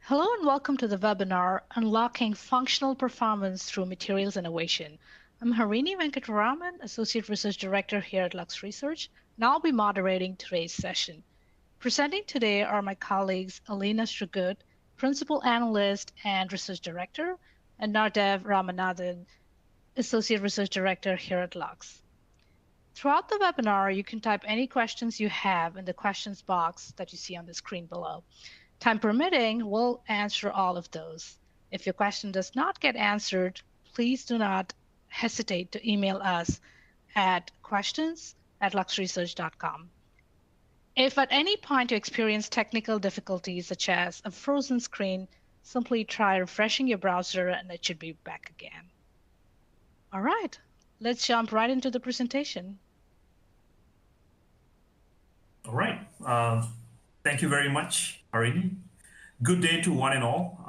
Hello and welcome to the webinar, Unlocking Functional Performance Through Materials Innovation. I'm Harini Venkataraman, Associate Research Director here at Lux Research, and I'll be moderating today's session. Presenting today are my colleagues Alina Strugut, Principal Analyst and Research Director, and Nardev Ramanathan, Associate Research Director here at Lux. Throughout the webinar, you can type any questions you have in the questions box that you see on the screen below. Time permitting, we'll answer all of those. If your question does not get answered, please do not hesitate to email us at questions@luxresearch.com. If at any point you experience technical difficulties such as a frozen screen, simply try refreshing your browser and it should be back again. All right, let's jump right into the presentation. All right. Thank you very much, Harini. Good day to one and all.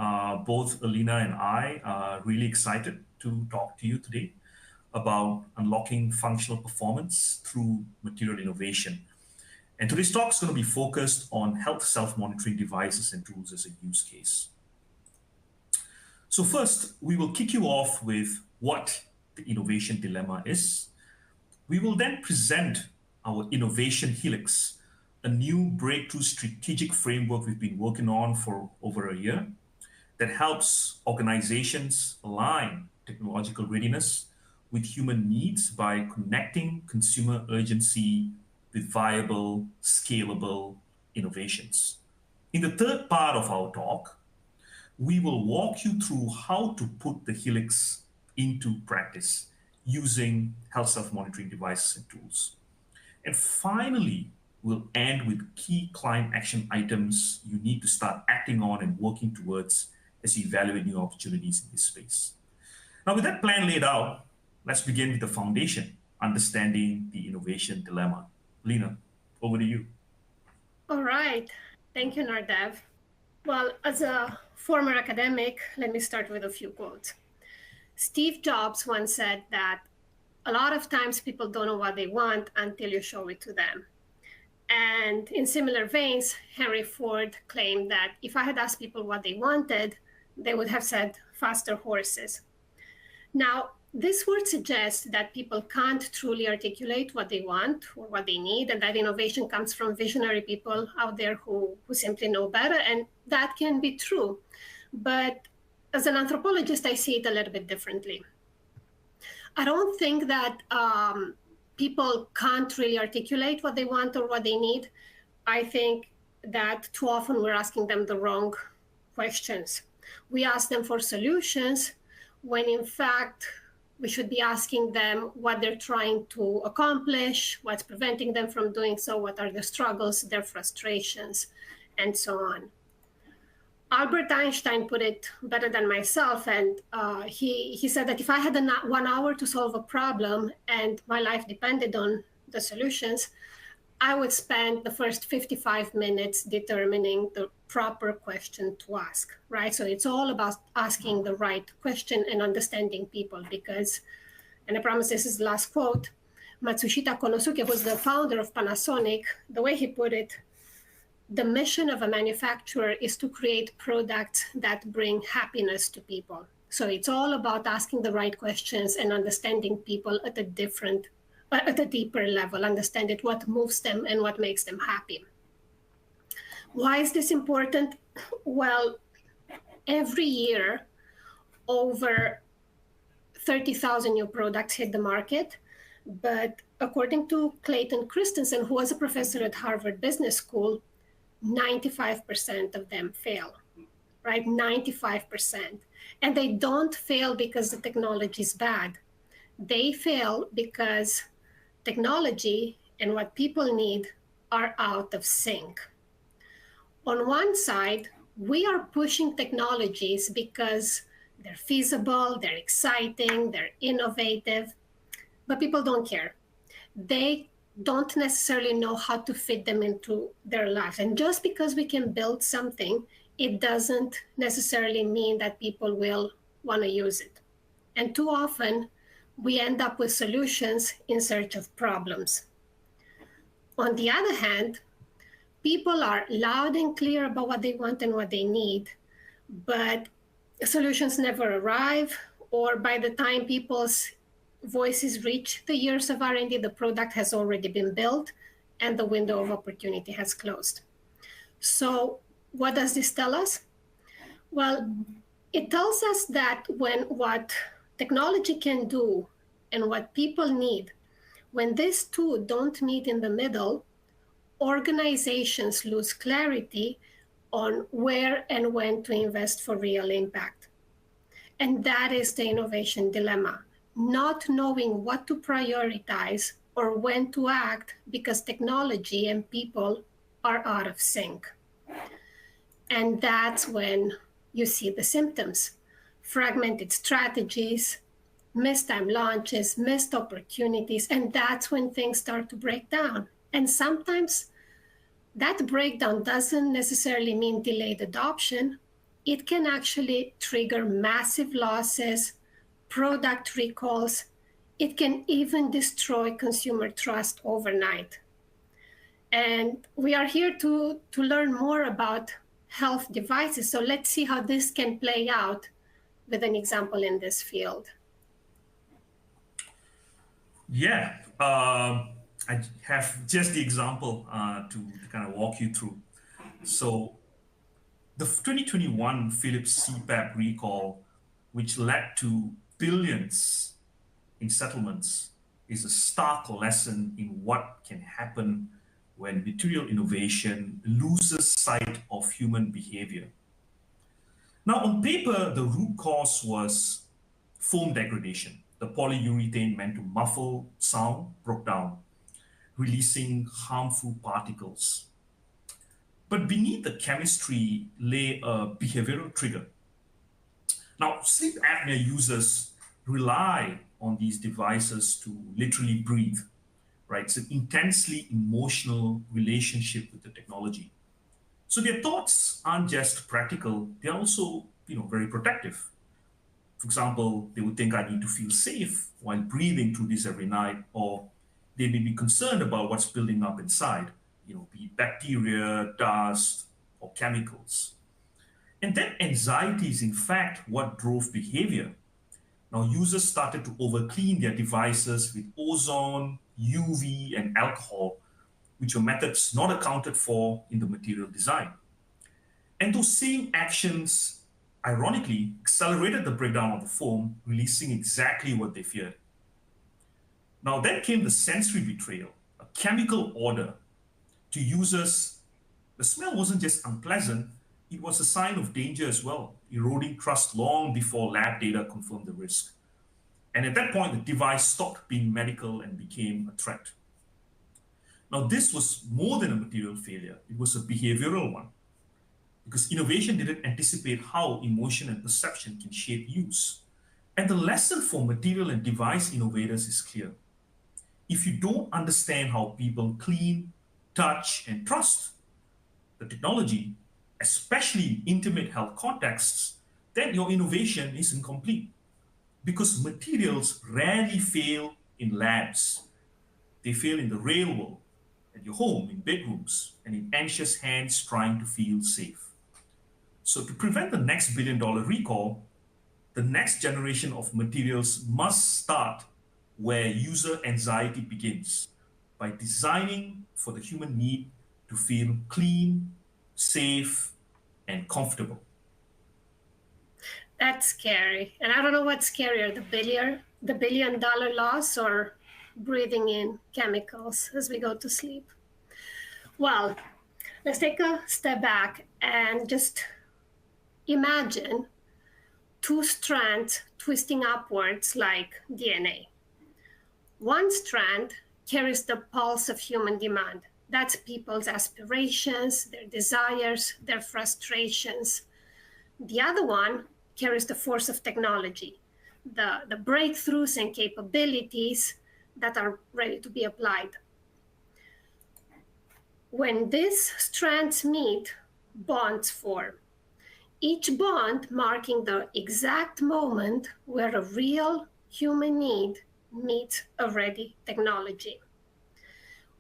Both Alina and I are really excited to talk to you today about unlocking functional performance through material innovation. And today's talk is going to be focused on health self-monitoring devices and tools as a use case. So first, we will kick you off with what the innovation dilemma is. We will then present our Innovation Helix, a new breakthrough strategic framework we've been working on for over a year that helps organizations align technological readiness with human needs by connecting consumer urgency with viable, scalable innovations. In the third part of our talk, we will walk you through how to put the Helix into practice using health self-monitoring devices and tools. And finally, we'll end with key client action items you need to start acting on and working towards as you evaluate new opportunities in this space. Now, with that plan laid out, let's begin with the foundation, understanding the innovation dilemma. Lena, over to you. All right. Thank you, Nardev. Well, as a former academic, let me start with a few quotes. Steve Jobs once said that a lot of times people don't know what they want until you show it to them. And in similar veins, Henry Ford claimed that if I had asked people what they wanted, they would have said faster horses. Now, this would suggest that people can't truly articulate what they want or what they need, and that innovation comes from visionary people out there who simply know better, and that can be true. But as an anthropologist, I see it a little bit differently. I don't think that people can't really articulate what they want or what they need. I think that too often we're asking them the wrong questions. We ask them for solutions when in fact we should be asking them what they're trying to accomplish, what's preventing them from doing so, what are their struggles, their frustrations, and so on. Albert Einstein put it better than myself, and he said that if I had 1 hour to solve a problem and my life depended on the solutions, I would spend the first 55 minutes determining the proper question to ask, right? So it's all about asking the right question and understanding people because, and I promise this is the last quote, Matsushita Konosuke was the founder of Panasonic. The way he put it, the mission of a manufacturer is to create products that bring happiness to people. So it's all about asking the right questions and understanding people at a deeper level, understand what moves them and what makes them happy. Why is this important? Well, every year, over 30,000 new products hit the market. But according to Clayton Christensen, who was a professor at Harvard Business School, 95% of them fail, right? 95%. And they don't fail because the technology is bad. They fail because technology and what people need are out of sync. On one side, we are pushing technologies because they're feasible, they're exciting, they're innovative, but people don't care. They don't necessarily know how to fit them into their lives. And just because we can build something, it doesn't necessarily mean that people will want to use it. And too often, we end up with solutions in search of problems. On the other hand, people are loud and clear about what they want and what they need, but solutions never arrive, or by the time people's voices reach the years of R&D, the product has already been built and the window of opportunity has closed. So what does this tell us? Well, it tells us that when what technology can do and what people need, when these two don't meet in the middle, organizations lose clarity on where and when to invest for real impact. And that is the innovation dilemma, not knowing what to prioritize or when to act because technology and people are out of sync. And that's when you see the symptoms: fragmented strategies, missed time launches, missed opportunities, and that's when things start to break down. And sometimes that breakdown doesn't necessarily mean delayed adoption. It can actually trigger massive losses, product recalls. It can even destroy consumer trust overnight. And we are here to learn more about health devices. So let's see how this can play out with an example in this field. Yeah, I have just the example to kind of walk you through. So the 2021 Philips CPAP recall, which led to billions in settlements, is a stark lesson in what can happen when material innovation loses sight of human behavior. Now, on paper, the root cause was foam degradation. The polyurethane meant to muffle sound broke down, releasing harmful particles. But beneath the chemistry lay a behavioral trigger. Now, sleep apnea users rely on these devices to literally breathe, right? It's an intensely emotional relationship with the technology. So their thoughts aren't just practical, they're also, very protective. For example, they would think I need to feel safe while breathing through this every night, or they may be concerned about what's building up inside, be it bacteria, dust, or chemicals. And that anxiety is in fact what drove behavior. Now, users started to overclean their devices with ozone, UV, and alcohol, which are methods not accounted for in the material design. And those same actions, ironically, accelerated the breakdown of the foam, releasing exactly what they feared. Now, then came the sensory betrayal, a chemical order. To users, the smell wasn't just unpleasant, it was a sign of danger as well, eroding trust long before lab data confirmed the risk. And at that point, the device stopped being medical and became a threat. Now, this was more than a material failure, it was a behavioral one, because innovation didn't anticipate how emotion and perception can shape use. And the lesson for material and device innovators is clear. If you don't understand how people clean, touch, and trust the technology, especially in intimate health contexts, then your innovation is incomplete. Because materials rarely fail in labs. They fail in the real world, at your home, in bedrooms, and in anxious hands trying to feel safe. So, to prevent the next billion-dollar recall, the next generation of materials must start where user anxiety begins, by designing for the human need to feel clean, safe, and comfortable. That's scary. And I don't know what's scarier, the billion dollar loss or breathing in chemicals as we go to sleep. Well, let's take a step back and just imagine two strands twisting upwards like DNA. One strand carries the pulse of human demand. That's people's aspirations, their desires, their frustrations. The other one carries the force of technology, the breakthroughs and capabilities that are ready to be applied. When these strands meet, bonds form, each bond marking the exact moment where a real human need meets a ready technology.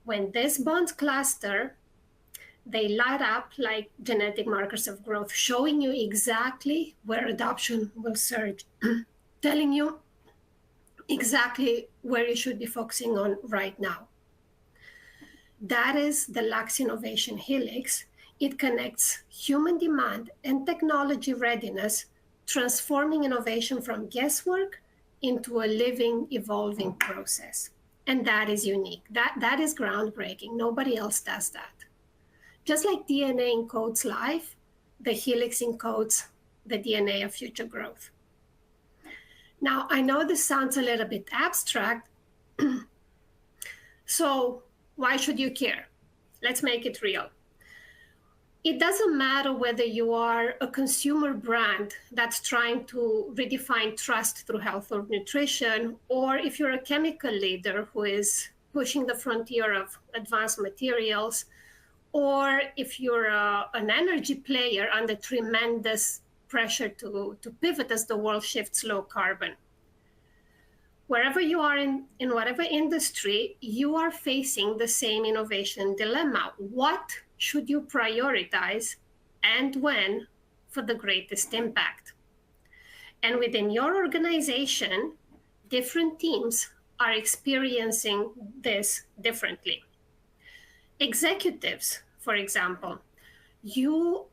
When these bonds cluster, They light up like genetic markers of growth, showing you exactly where adoption will surge, telling you exactly where you should be focusing on right now. That is the Lux Innovation Helix. It connects human demand and technology readiness, transforming innovation from guesswork into a living, evolving process. And that is unique. That is groundbreaking. Nobody else does that. Just like DNA encodes life, the Helix encodes the DNA of future growth. Now, I know this sounds a little bit abstract, so why should you care? Let's make it real. It doesn't matter whether you are a consumer brand that's trying to redefine trust through health or nutrition, or if you're a chemical leader who is pushing the frontier of advanced materials, or if you're an energy player under tremendous pressure to pivot as the world shifts low carbon. Wherever you are in whatever industry, you are facing the same innovation dilemma. What should you prioritize and when for the greatest impact? And within your organization, different teams are experiencing this differently. Executives, for example, you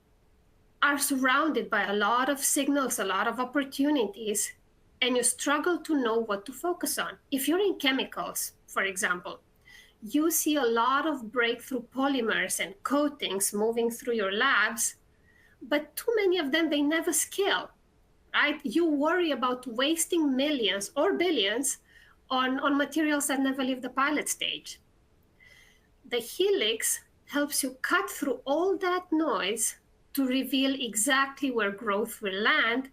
are surrounded by a lot of signals, a lot of opportunities, and you struggle to know what to focus on. If you're in chemicals, for example, you see a lot of breakthrough polymers and coatings moving through your labs, but too many of them, they never scale, right? You worry about wasting millions or billions on materials that never leave the pilot stage. The Helix helps you cut through all that noise to reveal exactly where growth will land,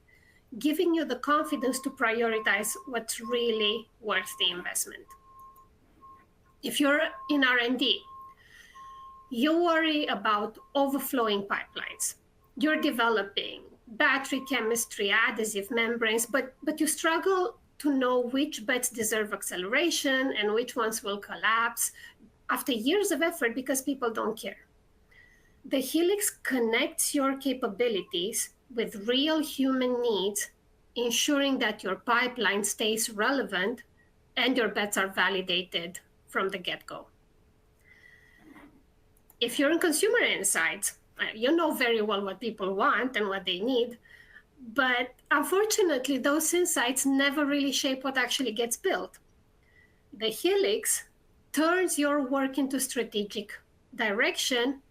giving you the confidence to prioritize what's really worth the investment. If you're in R&D, you worry about overflowing pipelines. You're developing battery chemistry, adhesive membranes, but you struggle to know which bets deserve acceleration and which ones will collapse after years of effort because people don't care. The Helix connects your capabilities with real human needs, ensuring that your pipeline stays relevant and your bets are validated from the get-go. If you're in consumer insights, you know very well what people want and what they need, but unfortunately, those insights never really shape what actually gets built. The Helix turns your work into strategic direction,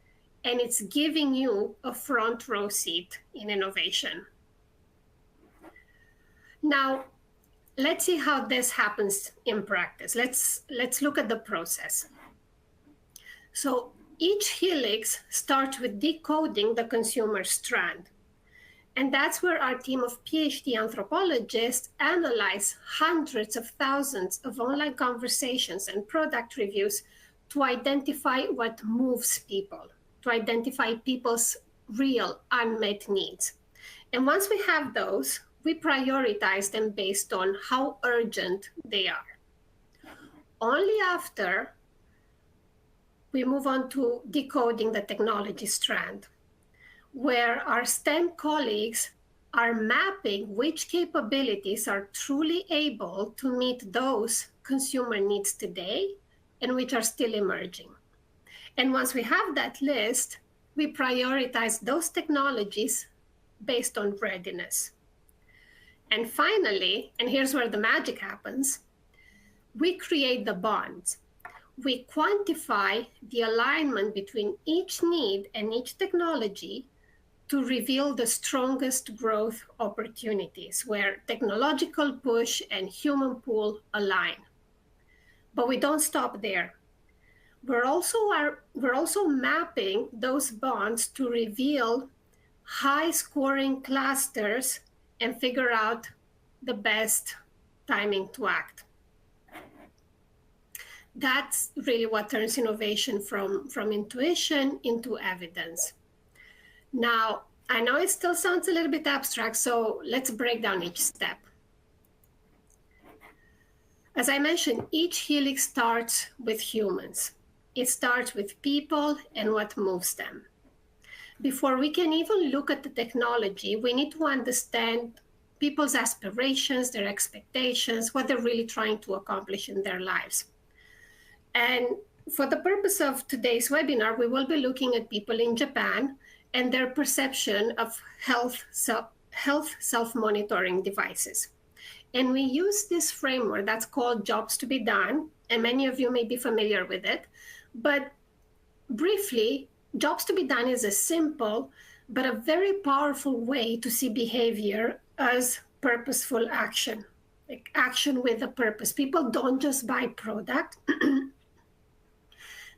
and it's giving you a front row seat in innovation. Now, let's see how this happens in practice. Let's look at the process. So each Helix starts with decoding the consumer strand. And that's where our team of PhD anthropologists analyze hundreds of thousands of online conversations and product reviews to identify what moves people, to identify people's real unmet needs. And once we have those, we prioritize them based on how urgent they are. Only after we move on to decoding the technology strand, where our STEM colleagues are mapping which capabilities are truly able to meet those consumer needs today and which are still emerging. And once we have that list, we prioritize those technologies based on readiness. And finally, and here's where the magic happens, we create the bonds. We quantify the alignment between each need and each technology to reveal the strongest growth opportunities where technological push and human pull align. But we don't stop there. We're also mapping those bonds to reveal high-scoring clusters and figure out the best timing to act. That's really what turns innovation from intuition into evidence. Now, I know it still sounds a little bit abstract, so let's break down each step. As I mentioned, each Helix starts with humans. it starts with people and what moves them. Before we can even look at the technology, we need to understand people's aspirations, their expectations, what they're really trying to accomplish in their lives. And for the purpose of today's webinar, we will be looking at people in Japan and their perception of health self-monitoring devices. And we use this framework that's called Jobs to be Done, and many of you may be familiar with it. But briefly, Jobs to be Done is a simple but a very powerful way to see behavior as purposeful action, like action with a purpose. People don't just buy product.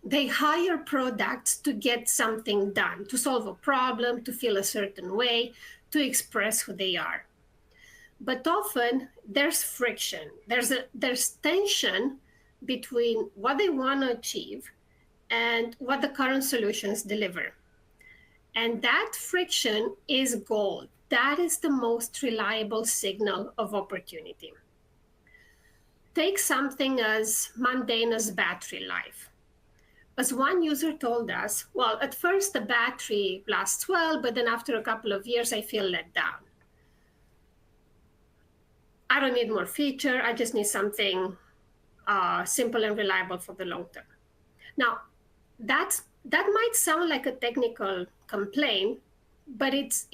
They hire products to get something done, to solve a problem, to feel a certain way, to express who they are. But often there's friction. There's tension between what they want to achieve and what the current solutions deliver. And that friction is gold. That is the most reliable signal of opportunity. Take something as mundane as battery life. As one user told us, well, at first the battery lasts well, but then after a couple of years, I feel let down. I don't need more feature. I just need something simple and reliable for the long term. Now, that might sound like a technical complaint, but it's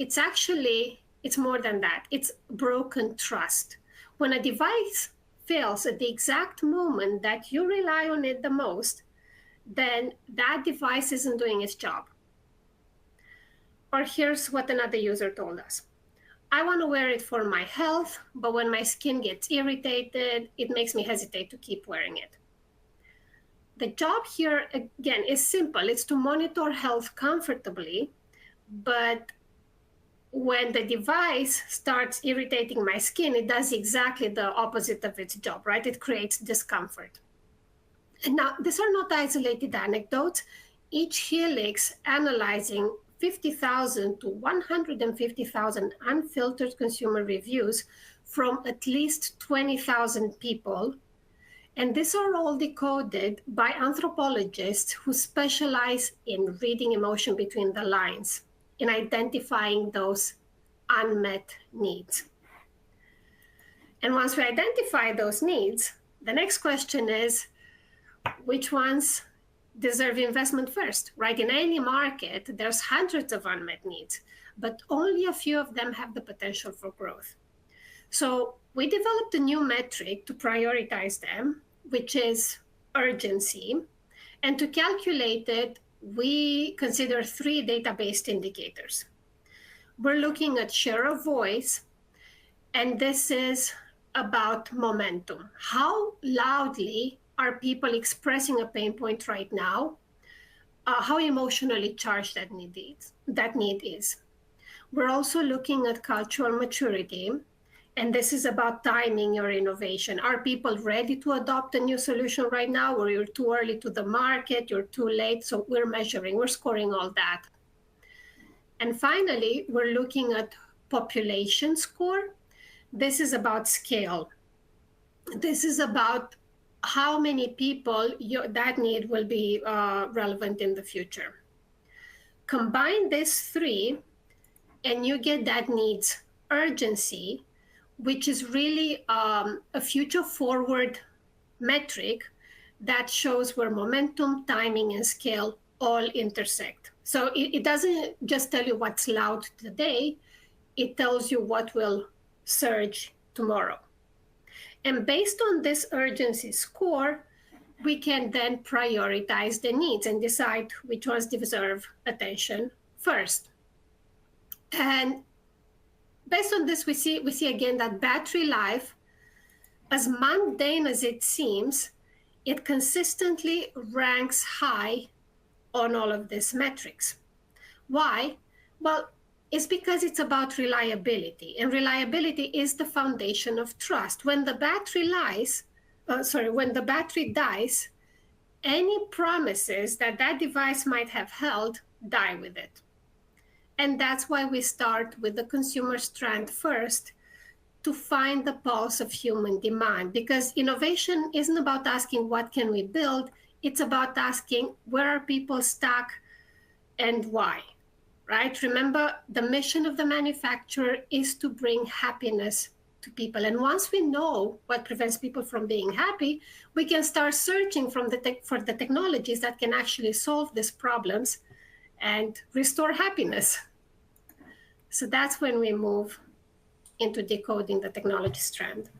more than that. It's broken trust. When a device fails at the exact moment that you rely on it the most, then that device isn't doing its job. Or here's what another user told us. I want to wear it for my health, but when my skin gets irritated, it makes me hesitate to keep wearing it. The job here, again, is simple. It's to monitor health comfortably, but when the device starts irritating my skin, it does exactly the opposite of its job, right? It creates discomfort. And now, these are not isolated anecdotes. Each Helix analyzing 50,000 to 150,000 unfiltered consumer reviews from at least 20,000 people. And these are all decoded by anthropologists who specialize in reading emotion between the lines, in identifying those unmet needs. And once we identify those needs, the next question is, which ones deserve investment first, right? In any market, there's hundreds of unmet needs, but only a few of them have the potential for growth. So we developed a new metric to prioritize them, which is urgency. And to calculate it, we consider 3 data-based indicators. We're looking at share of voice, and this is about momentum. How loudly are people expressing a pain point right now? How emotionally charged that need is. We're also looking at cultural maturity, and this is about timing your innovation. Are people ready to adopt a new solution right now, or you're too early to the market, you're too late? So we're measuring, we're scoring all that. And finally, we're looking at population score. This is about scale. This is about how many people that need will be relevant in the future. Combine these 3, and you get that needs urgency, which is really a future-forward metric that shows where momentum, timing, and scale all intersect. So it doesn't just tell you what's loud today, it tells you what will surge tomorrow. And based on this urgency score, we can then prioritize the needs and decide which ones deserve attention first. And based on this, we see again that battery life, as mundane as it seems, it consistently ranks high on all of these metrics. Why? Well, it's because it's about reliability, and reliability is the foundation of trust. When the battery dies, any promises that device might have held die with it. And that's why we start with the consumer strand first, to find the pulse of human demand, because innovation isn't about asking what can we build, it's about asking where are people stuck and why, right? Remember, the mission of the manufacturer is to bring happiness to people. And once we know what prevents people from being happy, we can start searching for the technologies that can actually solve these problems and restore happiness. So that's when we move into decoding the technology strand.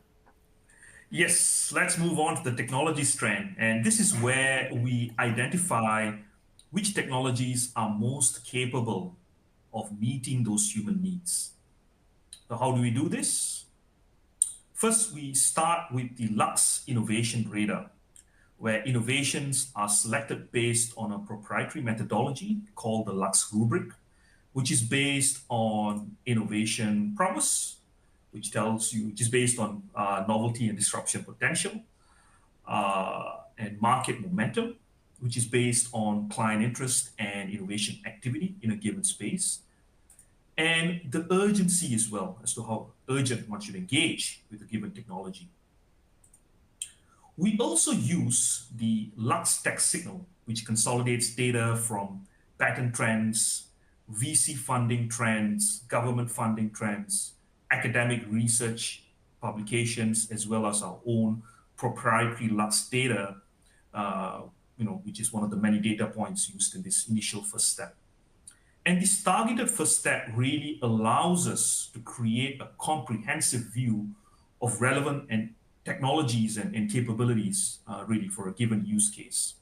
Yes, let's move on to the technology strand. And this is where we identify which technologies are most capable of meeting those human needs. So, how do we do this? First, we start with the Lux Innovation Radar, where innovations are selected based on a proprietary methodology called the Lux Rubric, which is based on innovation promise, which is based on novelty and disruption potential, and market momentum, which is based on client interest and innovation activity in a given space, and the urgency as well as to how urgent one should engage with a given technology. We also use the Lux Tech Signal, which consolidates data from patent trends, VC funding trends, government funding trends, academic research publications, as well as our own proprietary Lux data, which is one of the many data points used in this initial first step. And this targeted first step really allows us to create a comprehensive view of relevant and technologies and capabilities really for a given use case.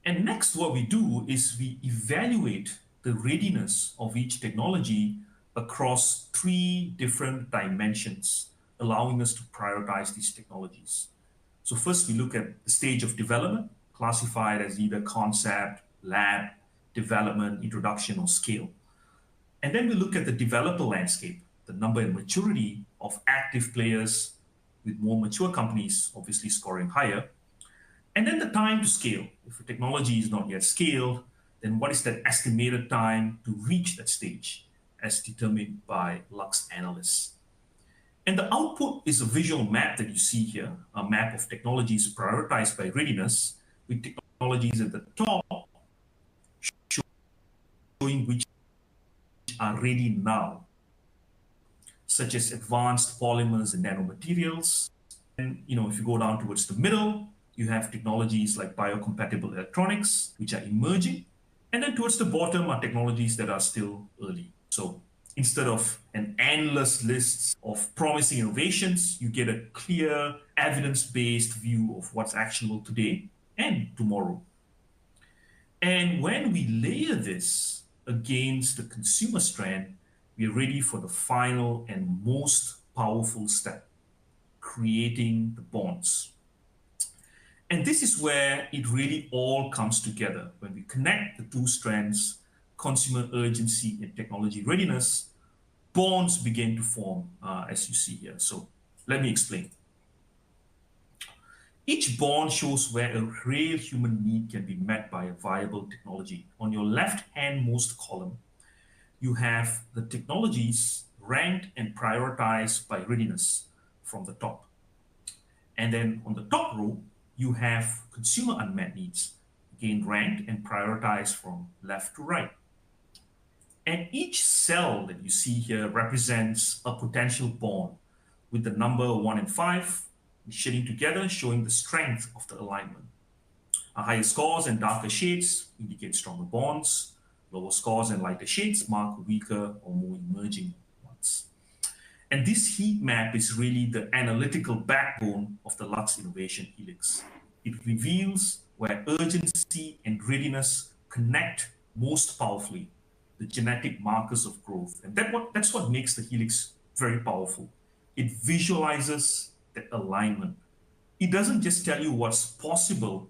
And next, what we do is we evaluate the readiness of each technology across three different dimensions, allowing us to prioritize these technologies. So first, we look at the stage of development, classified as either concept, lab, development, introduction, or scale. And then we look at the developer landscape, the number and maturity of active players, with more mature companies obviously scoring higher. And then the time to scale. If a technology is not yet scaled, then what is that estimated time to reach that stage as determined by Lux analysts? And the output is a visual map that you see here, a map of technologies prioritized by readiness, with technologies at the top showing which are ready now, such as advanced polymers and nanomaterials. And if you go down towards the middle, you have technologies like biocompatible electronics, which are emerging. And then towards the bottom are technologies that are still early. So instead of an endless list of promising innovations, you get a clear, evidence-based view of what's actionable today and tomorrow. And when we layer this against the consumer strand, we are ready for the final and most powerful step, creating the bonds. And this is where it really all comes together. When we connect the two strands, consumer urgency and technology readiness, bonds begin to form, as you see here. So let me explain. Each bond shows where a real human need can be met by a viable technology. On your left-handmost column, you have the technologies ranked and prioritized by readiness from the top. And then on the top row, you have consumer unmet needs, again ranked and prioritized from left to right. And each cell that you see here represents a potential bond with the number 1 and 5 shading together, showing the strength of the alignment. Higher scores and darker shades indicate stronger bonds. Lower scores and lighter shades mark weaker or more emerging ones. And this heat map is really the analytical backbone of the Lux Innovation Helix. It reveals where urgency and readiness connect most powerfully, the genetic markers of growth. And that's what makes the Helix very powerful. It visualizes the alignment. It doesn't just tell you what's possible,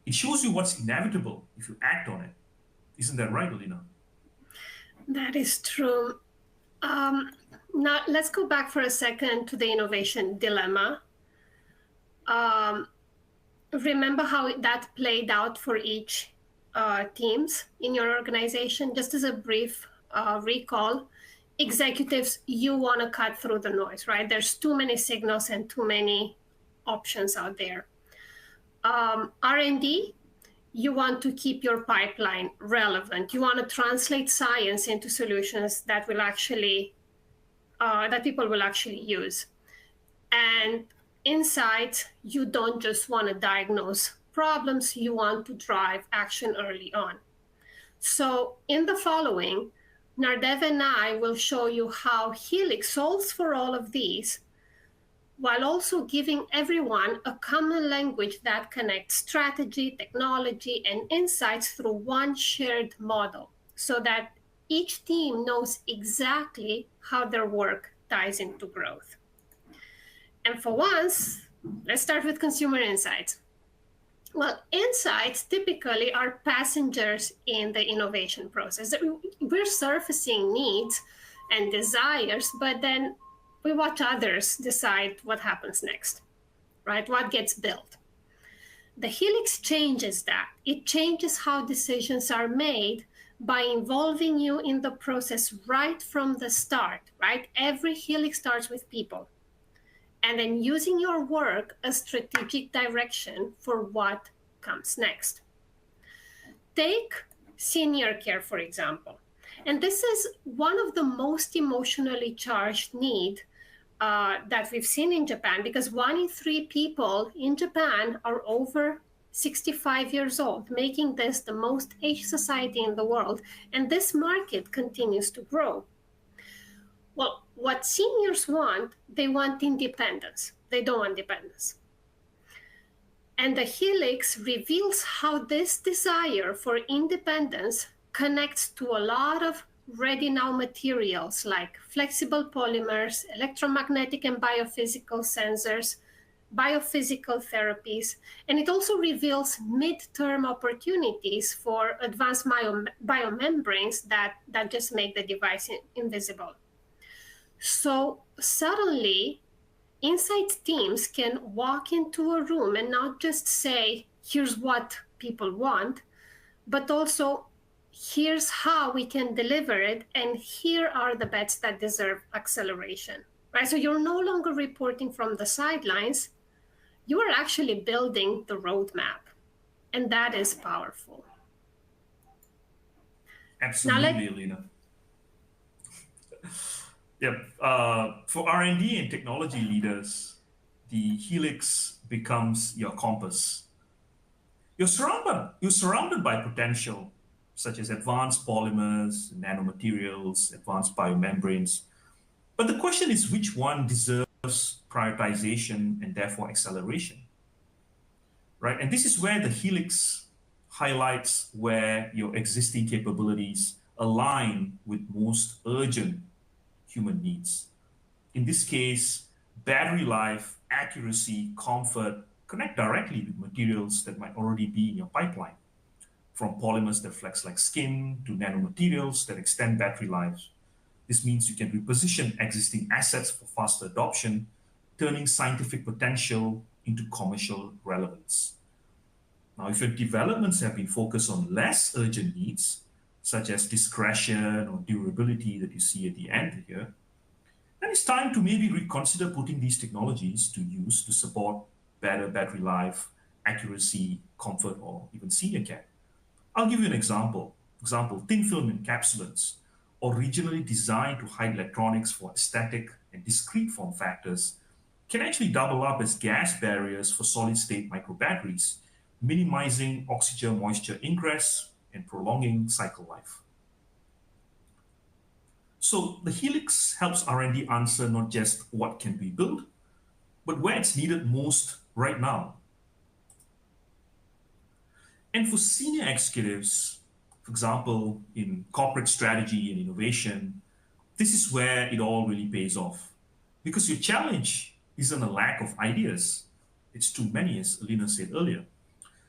it shows you what's inevitable if you act on it. Isn't that right, Alina? That is true. Now, let's go back for a second to the innovation dilemma. Remember how that played out for each teams in your organization? Just as a brief recall, executives, you want to cut through the noise, right? There's too many signals and too many options out there. R&D, you want to keep your pipeline relevant. You want to translate science into solutions that will actually that people will actually use. And insights, you don't just want to diagnose problems, you want to drive action early on. So in the following, Nardev and I will show you how Helix solves for all of these, while also giving everyone a common language that connects strategy, technology, and insights through one shared model, so that each team knows exactly how their work ties into growth. And for once, let's start with consumer insights. Well, insights typically are passengers in the innovation process. We're surfacing needs and desires, but then we watch others decide what happens next, right? What gets built. The Helix changes that. It changes how decisions are made by involving you in the process right from the start, right? Every Helix starts with people. And then using your work as strategic direction for what comes next. Take senior care, for example. And this is one of the most emotionally charged needs that we've seen in Japan, because 1 in 3 people in Japan are over 65 years old, making this the most aged society in the world. And this market continues to grow. Well, what seniors want, they want independence. They don't want dependence. And the Helix reveals how this desire for independence connects to a lot of ready now materials like flexible polymers, electromagnetic and biophysical sensors, biophysical therapies, and it also reveals mid-term opportunities for advanced biomembranes that just make the device invisible. So suddenly, insights teams can walk into a room and not just say, here's what people want, but also, here's how we can deliver it, and here are the bets that deserve acceleration, right? So you're no longer reporting from the sidelines, you are actually building the roadmap, and that is powerful. Absolutely, Alina. Yep. For R&D and technology leaders, the Helix becomes your compass. You're surrounded by potential, such as advanced polymers, nanomaterials, advanced biomembranes. But the question is, which one deserves prioritization and therefore acceleration, right? And this is where the Helix highlights where your existing capabilities align with most urgent human needs. In this case, battery life, accuracy, comfort connect directly with materials that might already be in your pipeline, from polymers that flex like skin to nanomaterials that extend battery lives. This means you can reposition existing assets for faster adoption, turning scientific potential into commercial relevance. Now, if your developments have been focused on less urgent needs, such as discretion or durability that you see at the end here, then it's time to maybe reconsider putting these technologies to use to support better battery life, accuracy, comfort, or even senior care. I'll give you an example. Thin film encapsulants, originally designed to hide electronics for aesthetic and discrete form factors, can actually double up as gas barriers for solid-state microbatteries, minimizing oxygen-moisture ingress and prolonging cycle life. So the Helix helps R&D answer not just what can we build, but where it's needed most right now. And for senior executives, for example, in corporate strategy and innovation, this is where it all really pays off. Because your challenge isn't a lack of ideas, it's too many, as Alina said earlier.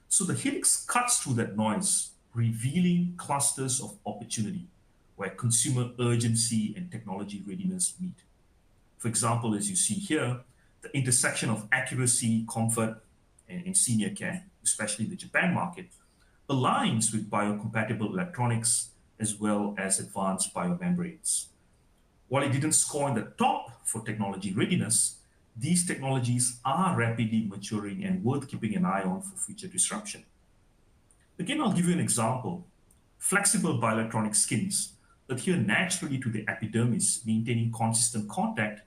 So the Helix cuts through that noise, revealing clusters of opportunity where consumer urgency and technology readiness meet. For example, as you see here, the intersection of accuracy, comfort, and in senior care, especially the Japan market, aligns with biocompatible electronics as well as advanced biomembranes. While it didn't score in the top for technology readiness, these technologies are rapidly maturing and worth keeping an eye on for future disruption. Again, I'll give you an example. Flexible bioelectronic skins adhere naturally to the epidermis, maintaining consistent contact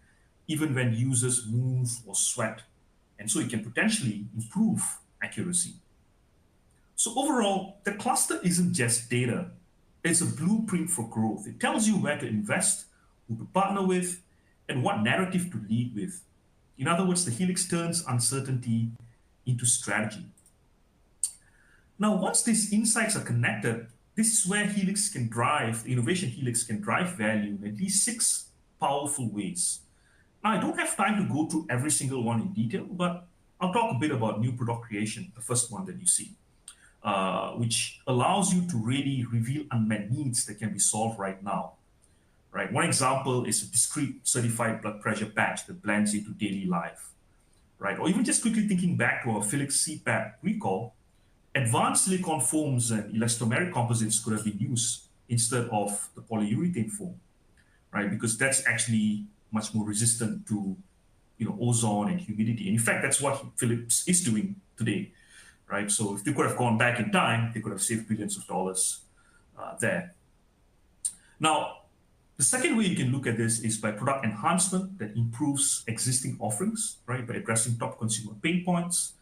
even when users move or sweat. And so it can potentially improve accuracy. So overall, the cluster isn't just data, it's a blueprint for growth. It tells you where to invest, who to partner with, and what narrative to lead with. In other words, the Helix turns uncertainty into strategy. Now, once these insights are connected, this is where Helix can drive, the innovation Helix can drive value in at least six powerful ways. Now, I don't have time to go through every single one in detail, but I'll talk a bit about new product creation, the first one that you see, which allows you to really reveal unmet needs that can be solved right now. Right? One example is a discrete certified blood pressure patch that blends into daily life. Right? Or even just quickly thinking back to our Philips CPAP recall, advanced silicon foams and elastomeric composites could have been used instead of the polyurethane foam, right? Because that's actually much more resistant to, ozone and humidity. And in fact, that's what Philips is doing today, right? So if they could have gone back in time, they could have saved billions of dollars there. Now, the second way you can look at this is by product enhancement that improves existing offerings, right? By addressing top consumer pain points.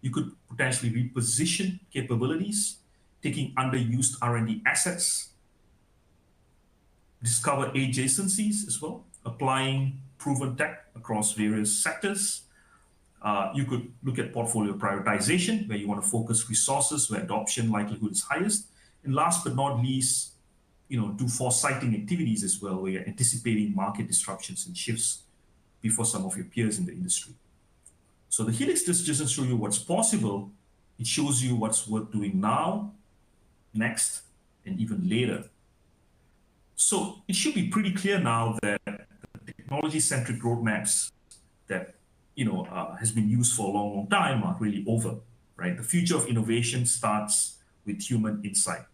You could potentially reposition capabilities, taking underused R&D assets, discover adjacencies as well, applying proven tech across various sectors. You could look at portfolio prioritization, where you want to focus resources where adoption likelihood is highest. And last but not least, do foresighting activities as well, where you're anticipating market disruptions and shifts before some of your peers in the industry. So the Helix just doesn't show you what's possible, it shows you what's worth doing now, next, and even later. So it should be pretty clear now that the technology-centric roadmaps that has been used for a long, long time are really over, right? The future of innovation starts with human insight.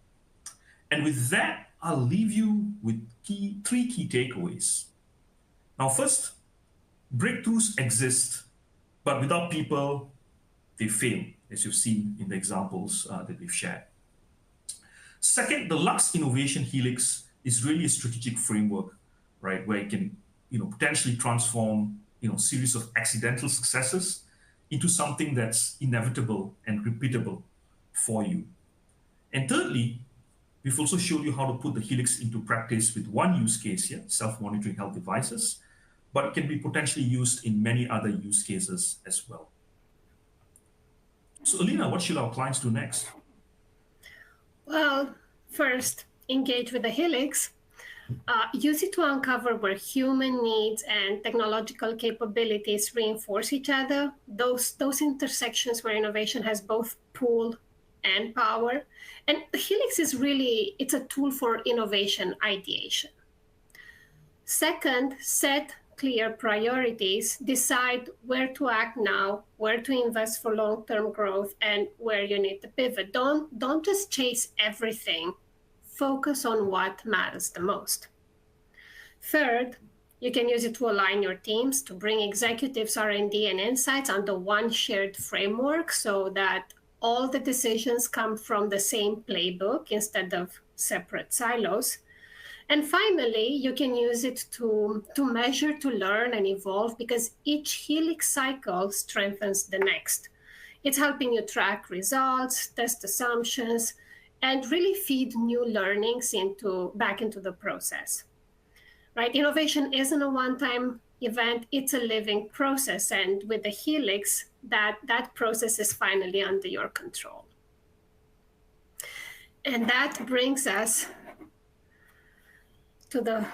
And with that, I'll leave you with three key takeaways. Now, first, breakthroughs exist, but without people, they fail, as you've seen in the examples that we've shared. Second, the Lux Innovation Helix is really a strategic framework, right, where it can, potentially transform, series of accidental successes into something that's inevitable and repeatable for you. And thirdly, we've also showed you how to put the Helix into practice with one use case here, self-monitoring health devices, but it can be potentially used in many other use cases as well. So, Alina, what should our clients do next? Well, first, engage with the Helix. Use it to uncover where human needs and technological capabilities reinforce each other, those intersections where innovation has both pull and power. And the Helix is really, it's a tool for innovation ideation. Second, set clear priorities, decide where to act now, where to invest for long-term growth, and where you need to pivot. Don't just chase everything. Focus on what matters the most. Third, you can use it to align your teams, to bring executives, R&D, and insights under one shared framework so that all the decisions come from the same playbook instead of separate silos. And finally, you can use it to measure, to learn, and evolve, because each Helix cycle strengthens the next. It's helping you track results, test assumptions, and really feed new learnings back into the process. Right? Innovation isn't a one-time event, it's a living process. And with the Helix, that process is finally under your control. And that brings us to the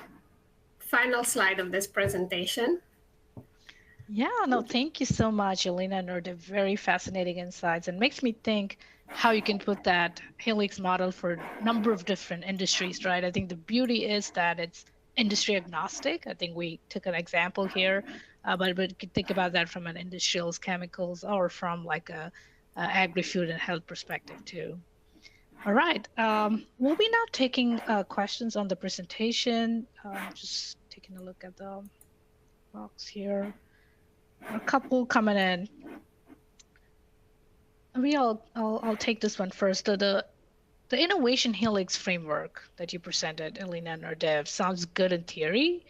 final slide of this presentation. Yeah, no, thank you so much, Elena and Nurdi. Very fascinating insights, and makes me think how you can put that Helix model for a number of different industries, right? I think the beauty is that it's industry agnostic. I think we took an example here, but we could think about that from an industrials, chemicals, or from like a agri-food and health perspective too. All right, we'll be now taking questions on the presentation. Just taking a look at the box here. A couple coming in. Maybe I'll take this one first. The innovation helix framework that you presented, Elena and Nardev, sounds good in theory.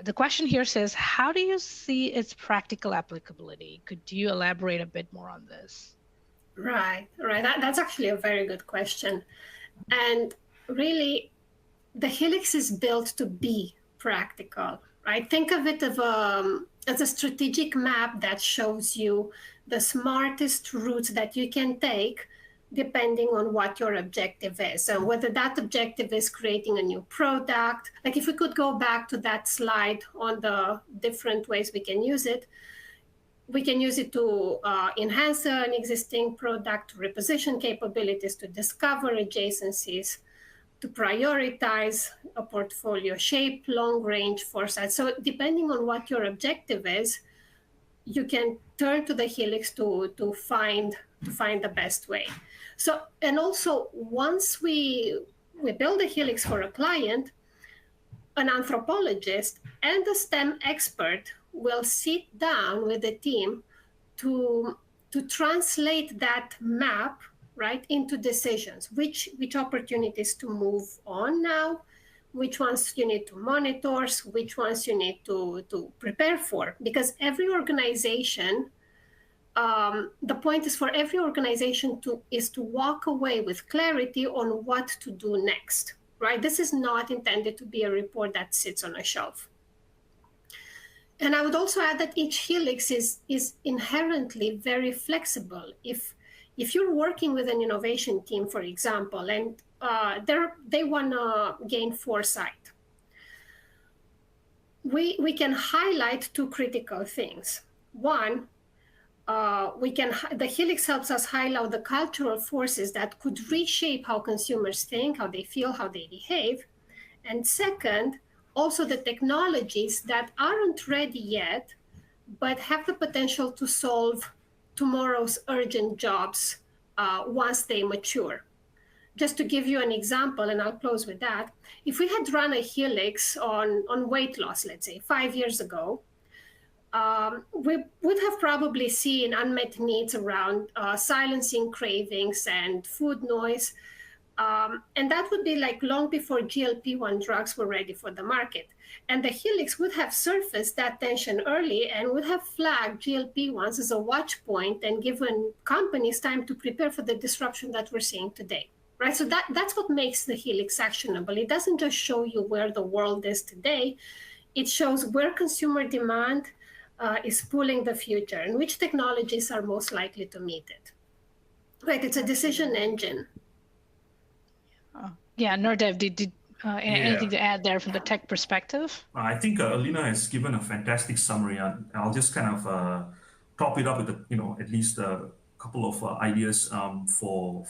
The question here says, how do you see its practical applicability? Could you elaborate a bit more on this? Right. That's actually a very good question. And really, the helix is built to be practical, right? Think of it as a strategic map that shows you the smartest routes that you can take depending on what your objective is. And whether that objective is creating a new product, like if we could go back to that slide on the different ways we can use it, we can use it to enhance an existing product, to reposition capabilities, to discover adjacencies, to prioritize a portfolio shape, long range foresight. So depending on what your objective is, you can turn to the helix to find the best way. So, and also once we build a helix for a client, an anthropologist and a STEM expert will sit down with the team to translate that map, right, into decisions. Which opportunities to move on now, which ones you need to monitor, which ones you need to prepare for. Because every organization, the point is for every organization to walk away with clarity on what to do next, right? This is not intended to be a report that sits on a shelf. And I would also add that each helix is inherently very flexible. If you're working with an innovation team, for example, and they want to gain foresight, we can highlight two critical things. One, the helix helps us highlight the cultural forces that could reshape how consumers think, how they feel, how they behave. And second, also the technologies that aren't ready yet, but have the potential to solve tomorrow's urgent jobs once they mature. Just to give you an example, and I'll close with that, if we had run a helix on weight loss, let's say 5 years ago, we would have probably seen unmet needs around silencing cravings and food noise. And that would be like long before GLP-1 drugs were ready for the market. And the helix would have surfaced that tension early and would have flagged GLP-1s as a watch point and given companies time to prepare for the disruption that we're seeing today. Right? So that's what makes the helix actionable. It doesn't just show you where the world is today. It shows where consumer demand is pulling the future and which technologies are most likely to meet it. Right? It's a decision engine. Yeah, Nardev, did anything to add there from the tech perspective? I think Alina has given a fantastic summary, and I'll just kind of top it up with at least a couple of ideas for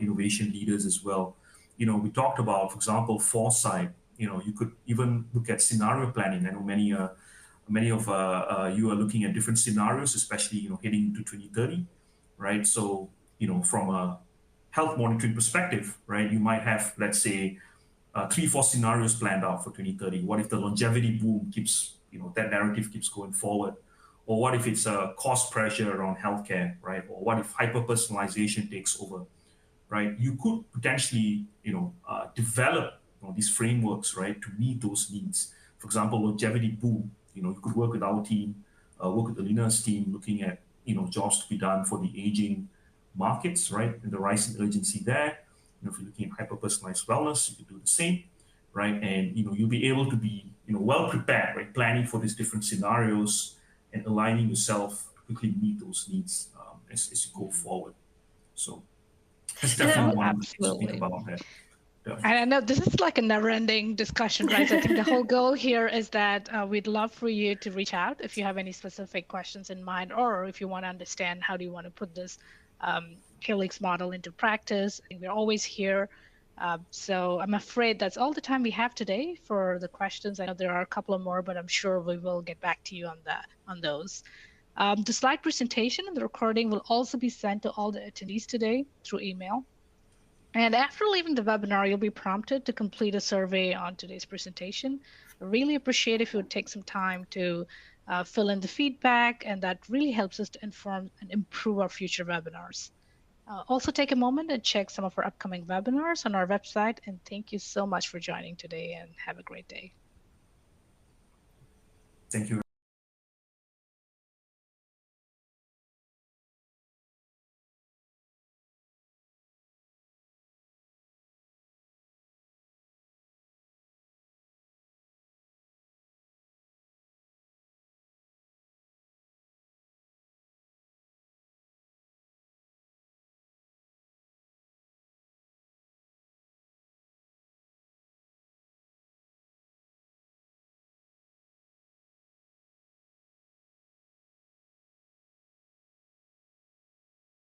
innovation leaders as well. We talked about, for example, foresight. You could even look at scenario planning. I know many of you are looking at different scenarios, especially heading into 2030, right? So from a health monitoring perspective, right, you might have, let's say, 3-4 scenarios planned out for 2030. What if the longevity boom keeps, that narrative keeps going forward? Or what if it's a cost pressure around healthcare, right? Or what if hyper-personalization takes over, right? You could potentially, develop these frameworks, right, to meet those needs. For example, longevity boom, you could work with our team, work with Alina's team, looking at, jobs to be done for the aging markets, right? And the rising urgency there. If you're looking at hyper-personalized wellness, you could do the same, right? And you'll be able to be well prepared, right? Planning for these different scenarios and aligning yourself to quickly meet those needs as you go forward. So that's definitely one to think about that. And I know this is like a never-ending discussion, right? So I think the whole goal here is that we'd love for you to reach out if you have any specific questions in mind, or if you want to understand how do you want to put this helix model into practice. I think we're always here. So I'm afraid that's all the time we have today for the questions. I know there are a couple of more, but I'm sure we will get back to you on those. The slide presentation and the recording will also be sent to all the attendees today through email. And after leaving the webinar, you'll be prompted to complete a survey on today's presentation. I really appreciate if you would take some time to fill in the feedback, and that really helps us to inform and improve our future webinars. Also, take a moment and check some of our upcoming webinars on our website. And thank you so much for joining today, and have a great day. Thank you.